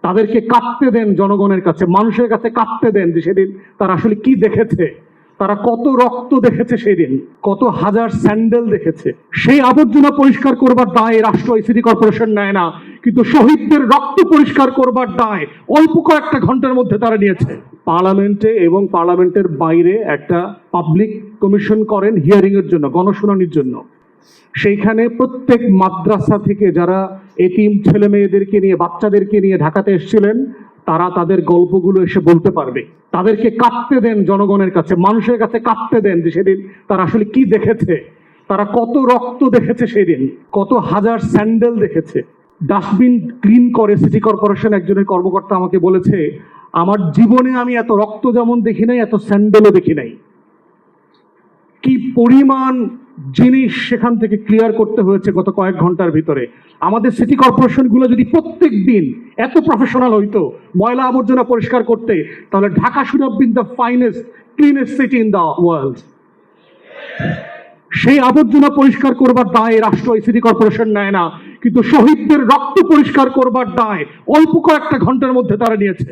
তাদেরকে কাঁদতে দেন জনগণের কাছে, মানুষের কাছে কাঁদতে দেন যে সেদিন তারা আসলে কি দেখেছে, তারা কত রক্ত দেখেছে, সেদিন কত হাজার স্যান্ডেল দেখেছে। সেই আবর্জনা পরিষ্কার করবার দায় রাষ্ট্র সিটি কর্পোরেশন নেয় না, কিন্তু শহীদদের রক্ত পরিষ্কার করবার দায় অল্প কয়েকটা ঘন্টার মধ্যে তারা নিয়েছে। পার্লামেন্টে এবং পার্লামেন্টের বাইরে একটা পাবলিক কমিশন করেন হিয়ারিং এর জন্য, গণশুনানির জন্য। সেইখানে প্রত্যেক মাদ্রাসা থেকে যারা এতিম ছেলে মেয়েদেরকে নিয়ে, বাচ্চাদেরকে নিয়ে ঢাকাতে এসেছিলেন, তারা তাদের গল্পগুলো এসে বলতে পারবে। তাদেরকে কাঁদতে দেন জনগণের কাছে, মানুষের কাছে কাঁদতে দেন যে সেদিন তারা আসলে কি দেখেছে, তারা কত রক্ত দেখেছে, সেদিন কত হাজার স্যান্ডেল দেখেছে। ডাস্টবিন ক্লিন করে সিটি কর্পোরেশন একজনের কর্মকর্তা আমাকে বলেছে, আমার জীবনে আমি এত রক্ত যেমন দেখি নাই, এত স্যান্ডেলও দেখি নাই। কি পরিমাণ জিনিস সেখান থেকে ক্লিয়ার করতে হয়েছে গত কয়েক ঘন্টার ভিতরে। আমাদের সিটি কর্পোরেশনগুলো যদি প্রত্যেক দিন এত প্রফেশনাল হইতো ময়লা আবর্জনা পরিষ্কার করতে, তাহলে Dhaka should have been the finest cleanest city in the world. সেই আবর্জনা পরিষ্কার করবার দায় রাষ্ট্র সিটি কর্পোরেশন নেয় না, কিন্তু শহীদদের রক্ত পরিষ্কার করবার দায় অল্প কয়েকটা ঘন্টার মধ্যে তারা নিয়েছে।